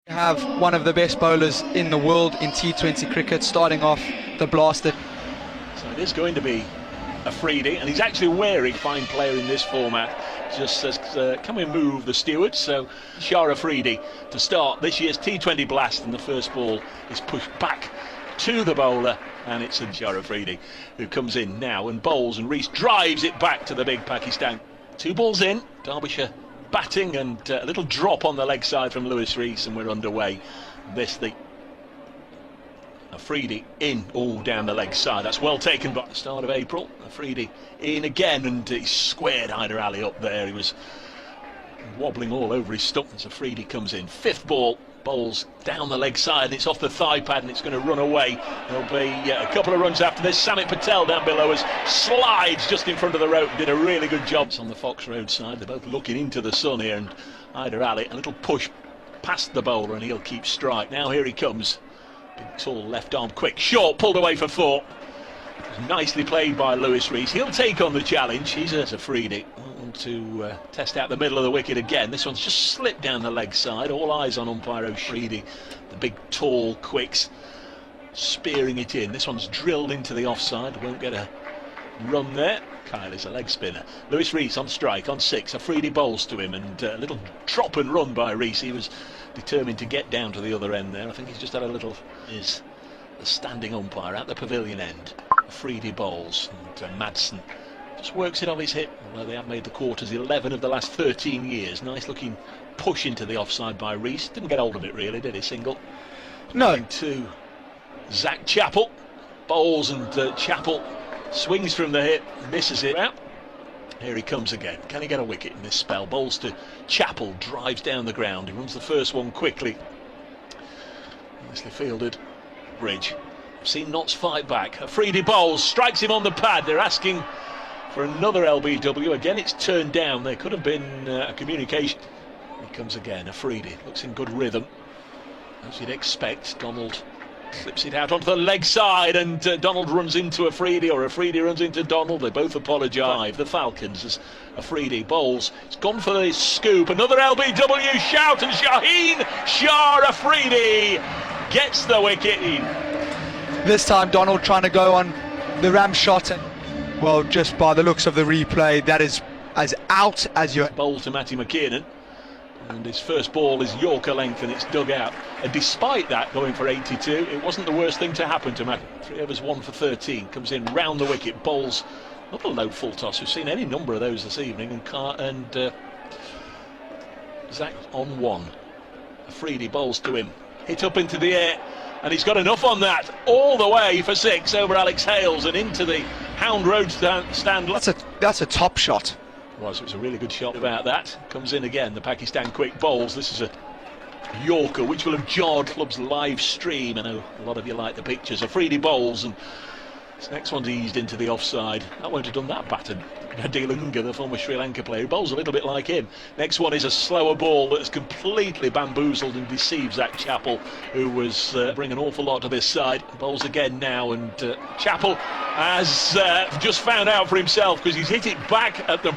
Have one of the best bowlers in the world in T20 cricket, starting off the blaster. So it is going to be Afridi, and he's actually wearing fine player in this format. Just says, can we move the steward? So Shah Afridi to start this year's T20 blast, and the first ball is pushed back to the bowler, and it's Shah Afridi who comes in now and bowls, and Rees drives it back to the big Pakistan. 2 balls in, Derbyshire batting, and a little drop on the leg side from Lewis Rees, and we're underway. This the Afridi in, all down the leg side. That's well taken by the start of April. Afridi in again, and he squared Hyder Ali up there. He was wobbling all over his stump as Afridi comes in. 5th ball, bowls down the leg side, and it's off the thigh pad, and it's going to run away. There'll be a couple of runs after this. Samit Patel down below us slides just in front of the rope, did a really good job. It's on the Fox Road side. They're both looking into the sun here, and Hyder Ali, a little push past the bowler, and he'll keep strike. Now here he comes. Big tall left arm, quick short, pulled away for 4. Nicely played by Lewis Rees. He'll take on the challenge. He's Afridi to test out the middle of the wicket again. This one's just slipped down the leg side. All eyes on umpire Afridi. The big tall quicks spearing it in. This one's drilled into the offside. Won't get a run there. Kyle is a leg spinner. Lewis Rees on strike on 6. Afridi bowls to him, and a little drop and run by Rees. He was determined to get down to the other end there. I think he's just had a little. Is the standing umpire at the pavilion end. Afridi bowls, and Madsen just works it off his hip, although they have made the quarters 11 of the last 13 years. Nice looking push into the offside by Rees. Didn't get hold of it really, did he? Single. No. To Zach Chappell. Bowls, and Chappell swings from the hip, misses it out. Here he comes again. Can he get a wicket in this spell? Bowls to Chappell, drives down the ground. He runs the first one quickly. Nicely fielded. Bridge. I've seen Knotts fight back. Afridi bowls, strikes him on the pad. They're asking for another LBW. Again, it's turned down. There could have been a communication. He comes again. Afridi looks in good rhythm, as you'd expect. Donald slips it out onto the leg side, and Donald runs into Afridi, or Afridi runs into Donald. They both apologise. The Falcons, as Afridi bowls. It's gone for the scoop. Another LBW shout, and Shaheen Afridi gets the wicket. This time Donald trying to go on the ram shot, and well, just by the looks of the replay, that is as out as your bowl to Matty McKiernan, and his first ball is Yorker length, and it's dug out. And despite that, going for 82, it wasn't the worst thing to happen to Matty. 3 overs 1 for 13, comes in round the wicket, bowls not a low full toss. We've seen any number of those this evening, and Zach on 1. Afridi bowls to him, hit up into the air, and he's got enough on that, all the way for 6 over Alex Hales and into the Hound Road stand. That's a top shot. It was a really good shot about that. Comes in again, the Pakistan quick bowls. This is a Yorker which will have jarred club's live stream. I know a lot of you like the pictures. Afridi bowls, and this next one's eased into the offside. That won't have done that batter. Adilunga, the former Sri Lanka player, who bowls a little bit like him. Next one is a slower ball that's completely bamboozled and deceived Zach Chappell, who was bringing an awful lot to this side. Bowls again now, and Chappell has just found out for himself, because he's hit it back at the